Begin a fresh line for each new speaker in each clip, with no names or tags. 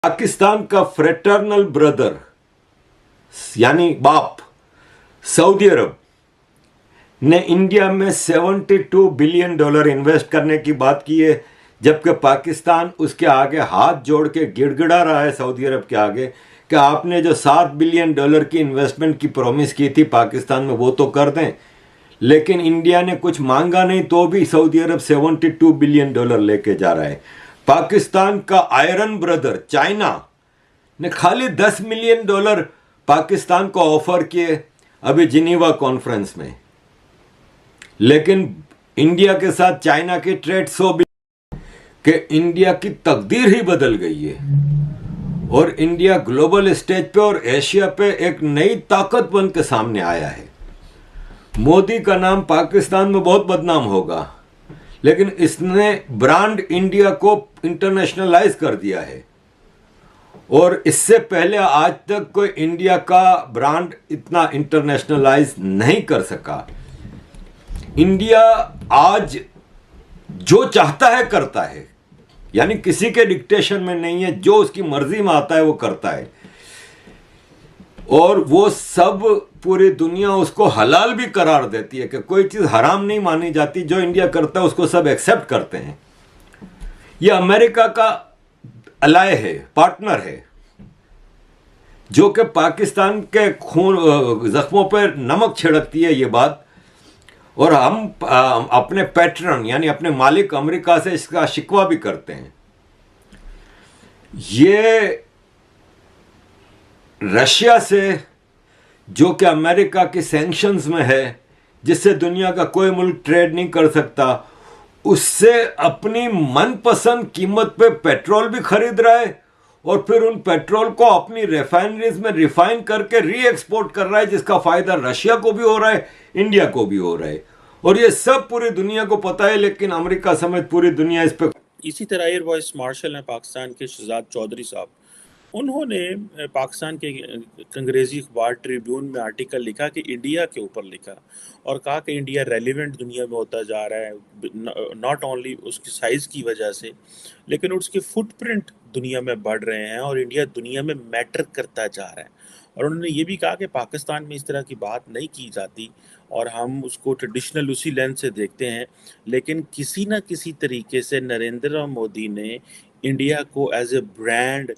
पाकिस्तान का fraternal brother यानी बाप सऊदी अरब ने इंडिया में $72 बिलियन इन्वेस्ट करने की बात की है, जबकि पाकिस्तान उसके आगे हाथ जोड़ के गिड़गिड़ा रहा है सऊदी अरब के आगे कि आपने जो $7 बिलियन की इन्वेस्टमेंट की प्रॉमिस की थी पाकिस्तान में वो तो कर दें। लेकिन इंडिया ने कुछ मांगा नहीं तो भी सऊदी अरब $72 बिलियन लेके जा रहा है। पाकिस्तान का आयरन ब्रदर चाइना ने खाली $10 मिलियन पाकिस्तान को ऑफर किए अभी जिनीवा कॉन्फ्रेंस में, लेकिन इंडिया के साथ चाइना की ट्रेड सो कि इंडिया की तकदीर ही बदल गई है और इंडिया ग्लोबल स्टेज पे और एशिया पे एक नई ताकत बन के सामने आया है। मोदी का नाम पाकिस्तान में बहुत बदनाम होगा, लेकिन इसने ब्रांड इंडिया को इंटरनेशनलाइज कर दिया है और इससे पहले आज तक कोई इंडिया का ब्रांड इतना इंटरनेशनलाइज नहीं कर सका। इंडिया आज जो चाहता है करता है, यानी किसी के डिक्टेशन में नहीं है, जो उसकी मर्जी में आता है वो करता है और वो सब पूरी दुनिया उसको हलाल भी करार देती है कि कोई चीज हराम नहीं मानी जाती। जो इंडिया करता है उसको सब एक्सेप्ट करते हैं। ये अमेरिका का अलाय है, पार्टनर है, जो कि पाकिस्तान के खून जख्मों पर नमक छिड़कती है ये बात, और हम अपने पैट्रन यानी अपने मालिक अमेरिका से इसका शिकवा भी करते हैं। ये रशिया से, जो कि अमेरिका की सैंक्शंस में है, जिससे दुनिया का कोई मुल्क ट्रेड नहीं कर सकता, उससे अपनी मनपसंद कीमत पे पेट्रोल भी खरीद रहा है और फिर उन पेट्रोल को अपनी रिफाइनरीज में रिफाइन करके री एक्सपोर्ट कर रहा है, जिसका फायदा रशिया को भी हो रहा है, इंडिया को भी हो रहा है। और ये सब पूरी दुनिया को पता है, लेकिन अमेरिका समेत पूरी दुनिया इस पे।
इसी तरह एयर वाइस मार्शल हैं पाकिस्तान के शहजाद चौधरी साहब, उन्होंने पाकिस्तान के अंग्रेज़ी अखबार ट्रिब्यून में आर्टिकल लिखा कि इंडिया के ऊपर लिखा और कहा कि इंडिया रेलिवेंट दुनिया में होता जा रहा है, नॉट ओनली उसकी साइज़ की वजह से, लेकिन उसके फुटप्रिंट दुनिया में बढ़ रहे हैं और इंडिया दुनिया में मैटर करता जा रहा है। और उन्होंने ये भी कहा कि पाकिस्तान में इस तरह की बात नहीं की जाती और हम उसको ट्रेडिशनल उसी लेंस से देखते हैं, लेकिन किसी न किसी तरीके से नरेंद्र मोदी ने इंडिया को एज ए ब्रांड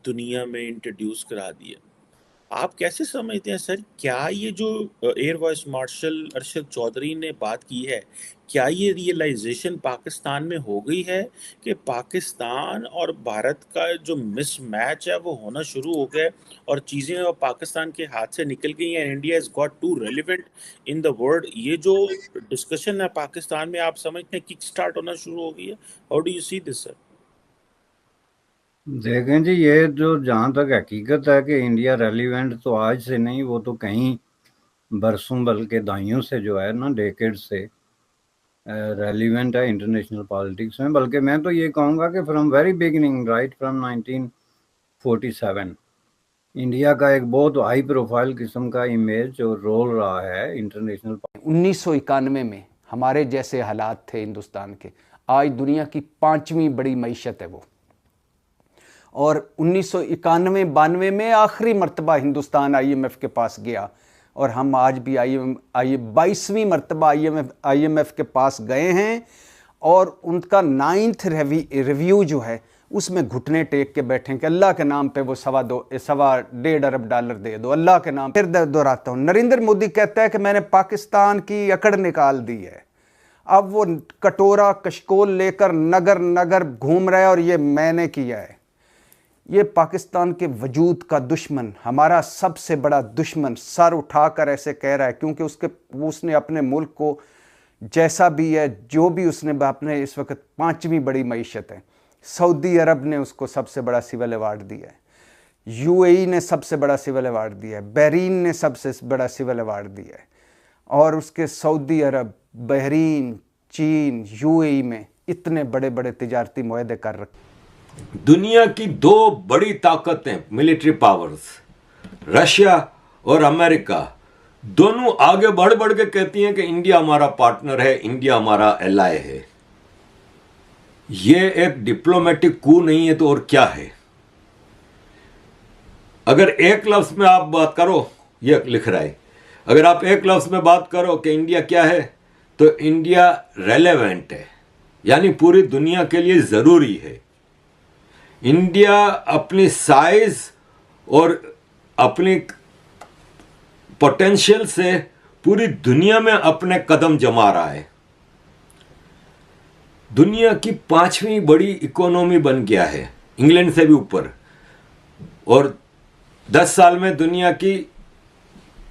दुनिया में इंट्रोड्यूस करा दिया। आप कैसे समझते हैं सर, क्या ये जो air vice marshal Arshad Chaudhary ने बात की है, क्या ये रियलाइजेशन पाकिस्तान में हो गई है कि पाकिस्तान और भारत का जो मिसमैच है वो होना शुरू हो गया है और चीज़ें अब पाकिस्तान के हाथ से निकल गई हैं, India is got to relevant in the world? ये जो डिस्कशन है पाकिस्तान में, आप समझते हैं किक स्टार्ट होना शुरू हो गई है? How do you see this sir?
देखें जी, ये जो जहाँ तक हकीकत है कि इंडिया रेलिवेंट तो आज से नहीं, वो तो कहीं बरसों बल्कि दहाइयों से जो है ना, डेकेड से रेलिवेंट है इंटरनेशनल पॉलिटिक्स में। बल्कि मैं तो ये कहूँगा कि from very beginning, right from 1947 India का एक बहुत हाई प्रोफाइल किस्म का इमेज और रोल रहा है इंटरनेशनल।
1991 में हमारे जैसे हालात थे हिंदुस्तान के, आज दुनिया की 5वीं बड़ी मईशत है वो। और 1991-92 में आखिरी मर्तबा हिंदुस्तान IMF के पास गया और हम आज भी 22वीं मर्तबा IMF के पास गए हैं और उनका 9th रिव्यू जो है उसमें घुटने टेक के बैठे कि अल्लाह के नाम पे वो $1.5 अरब दे दो, अल्लाह के नाम। फिर दोहराता हूँ, नरेंद्र मोदी कहता है कि मैंने पाकिस्तान की अकड़ निकाल दी है। अब वो कटोरा कशकोल लेकर नगर नगर घूम रहा है और ये मैंने किया है। ये पाकिस्तान के वजूद का दुश्मन, हमारा सबसे बड़ा दुश्मन, सर उठाकर ऐसे कह रहा है, क्योंकि उसने अपने मुल्क को जैसा भी है, जो भी उसने अपने इस वक्त 5वीं बड़ी मईशत है। सऊदी अरब ने उसको सबसे बड़ा सिविल अवार्ड दिया है, UAE ने सबसे बड़ा सिविल अवार्ड दिया है, बहरीन ने सबसे बड़ा सिविल अवार्ड दिया है, और उसके सऊदी अरब, बहरीन, चीन, UAE में इतने बड़े बड़े तिजारती मुआहदे कर रखे।
दुनिया की 2 बड़ी ताकतें, मिलिट्री पावर्स, रशिया और अमेरिका, दोनों आगे बढ़ बढ़ के कहती हैं कि इंडिया हमारा पार्टनर है, इंडिया हमारा एलाय है। ये एक डिप्लोमेटिक कू नहीं है तो और क्या है? अगर एक लफ्ज़ में आप बात करो, ये लिख रहा है, अगर आप एक लफ्ज़ में बात करो कि इंडिया क्या है, तो इंडिया रेलेवेंट है, यानी पूरी दुनिया के लिए ज़रूरी है। इंडिया अपनी साइज और अपनी पोटेंशियल से पूरी दुनिया में अपने कदम जमा रहा है। दुनिया की 5वीं बड़ी इकोनॉमी बन गया है, इंग्लैंड से भी ऊपर, और 10 साल में दुनिया की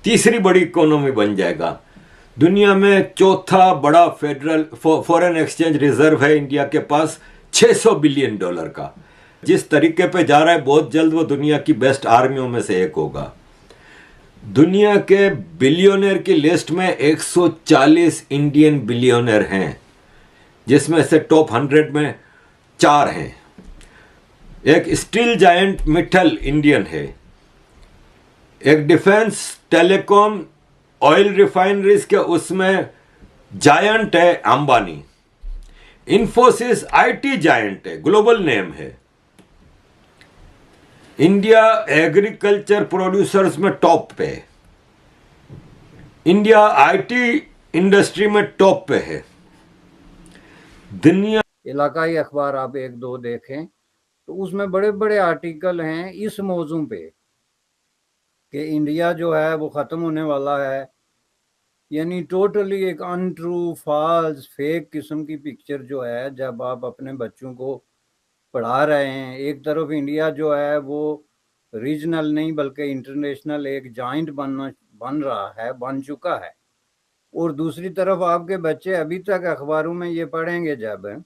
3री बड़ी इकोनॉमी बन जाएगा। दुनिया में 4था बड़ा फेडरल फॉरेन एक्सचेंज रिजर्व है इंडिया के पास, $600 बिलियन का। जिस तरीके पे जा रहा है, बहुत जल्द वो दुनिया की बेस्ट आर्मियों में से एक होगा। दुनिया के बिलियनर की लिस्ट में 140 इंडियन बिलियनर हैं, जिसमें से टॉप 100 में 4 हैं। एक स्टील जायंट मित्तल इंडियन है, एक डिफेंस टेलीकॉम ऑयल रिफाइनरीज के उसमें जायंट है अंबानी। इन्फोसिस आईटी जायंट है, ग्लोबल नेम है। इंडिया एग्रीकल्चर प्रोड्यूसर्स में टॉप पे है। इंडिया आईटी इंडस्ट्री में टॉप पे है। दुनिया
इलाकाई अखबार आप 1-2 देखें तो उसमें बड़े बड़े आर्टिकल हैं इस मौजू पे कि इंडिया जो है वो ख़त्म होने वाला है। यानी टोटली एक अनट्रू, फॉल्स, फेक किस्म की पिक्चर जो है जब आप अपने बच्चों को पढ़ा रहे हैं। एक तरफ इंडिया जो है वो रीजनल नहीं बल्कि इंटरनेशनल एक जॉइंट बन रहा है, बन चुका है, और दूसरी तरफ आपके बच्चे अभी तक अखबारों में ये पढ़ेंगे। जब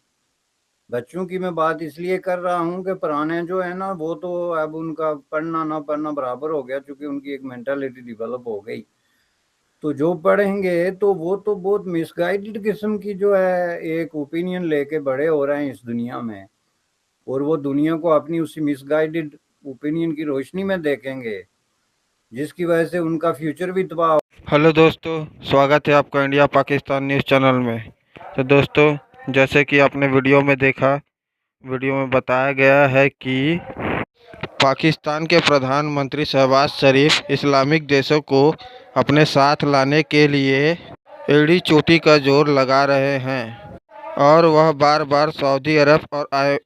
बच्चों की मैं बात इसलिए कर रहा हूँ कि पुराने जो है ना वो तो अब उनका पढ़ना ना पढ़ना बराबर हो गया, क्योंकि उनकी एक मेंटालिटी डेवलप हो गई। तो जो पढ़ेंगे तो वो तो बहुत मिसगाइडेड किस्म की जो है एक ओपिनियन लेके बड़े हो रहे हैं इस दुनिया में, और वो दुनिया को अपनी उसी मिसगाइडेड ओपिनियन की रोशनी में देखेंगे, जिसकी वजह से उनका फ्यूचर भी तबाह।
हेलो दोस्तों, स्वागत है आपका इंडिया पाकिस्तान न्यूज़ चैनल में। तो दोस्तों, जैसे कि आपने वीडियो में देखा, वीडियो में बताया गया है कि पाकिस्तान के प्रधानमंत्री शहबाज शरीफ इस्लामिक देशों को अपने साथ लाने के लिए एड़ी चोटी का जोर लगा रहे हैं, और वह बार बार सऊदी अरब और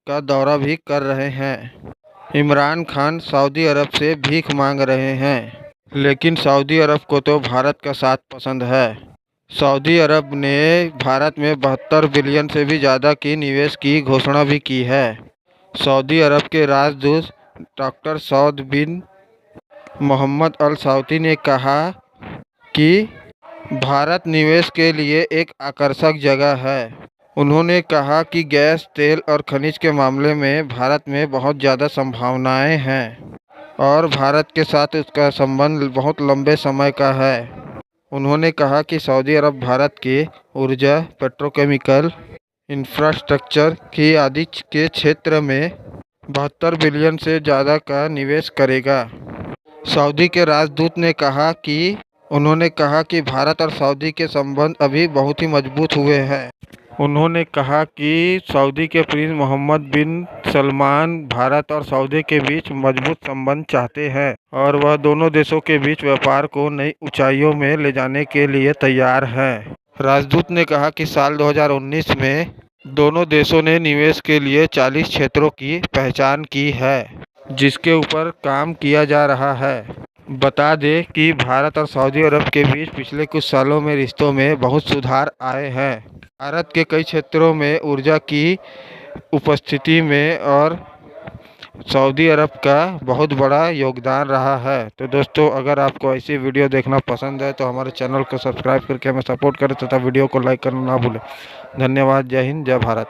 का दौरा भी कर रहे हैं। इमरान खान सऊदी अरब से भीख मांग रहे हैं, लेकिन सऊदी अरब को तो भारत का साथ पसंद है। सऊदी अरब ने भारत में 72 बिलियन से भी ज़्यादा की निवेश की घोषणा भी की है। सऊदी अरब के राजदूत डॉक्टर सऊद बिन मोहम्मद अल सऊदी ने कहा कि भारत निवेश के लिए एक आकर्षक जगह है। उन्होंने कहा कि गैस, तेल और खनिज के मामले में भारत में बहुत ज़्यादा संभावनाएं हैं और भारत के साथ उसका संबंध बहुत लंबे समय का है। उन्होंने कहा कि सऊदी अरब भारत के ऊर्जा, पेट्रोकेमिकल, इंफ्रास्ट्रक्चर की आदि के क्षेत्र में 72 बिलियन से ज़्यादा का निवेश करेगा। सऊदी के राजदूत ने कहा कि उन्होंने कहा कि भारत और सऊदी के संबंध अभी बहुत ही मजबूत हुए हैं। उन्होंने कहा कि सऊदी के प्रिंस मोहम्मद बिन सलमान भारत और सऊदी के बीच मजबूत संबंध चाहते हैं और वह दोनों देशों के बीच व्यापार को नई ऊंचाइयों में ले जाने के लिए तैयार हैं। राजदूत ने कहा कि साल 2019 में दोनों देशों ने निवेश के लिए 40 क्षेत्रों की पहचान की है, जिसके ऊपर काम किया जा रहा है। बता दें कि भारत और सऊदी अरब के बीच पिछले कुछ सालों में रिश्तों में बहुत सुधार आए हैं। भारत के कई क्षेत्रों में ऊर्जा की उपस्थिति में और सऊदी अरब का बहुत बड़ा योगदान रहा है। तो दोस्तों, अगर आपको ऐसी वीडियो देखना पसंद है तो हमारे चैनल को सब्सक्राइब करके हमें सपोर्ट करें तथा वीडियो को लाइक करना ना भूलें। धन्यवाद। जय हिंद, जय भारत।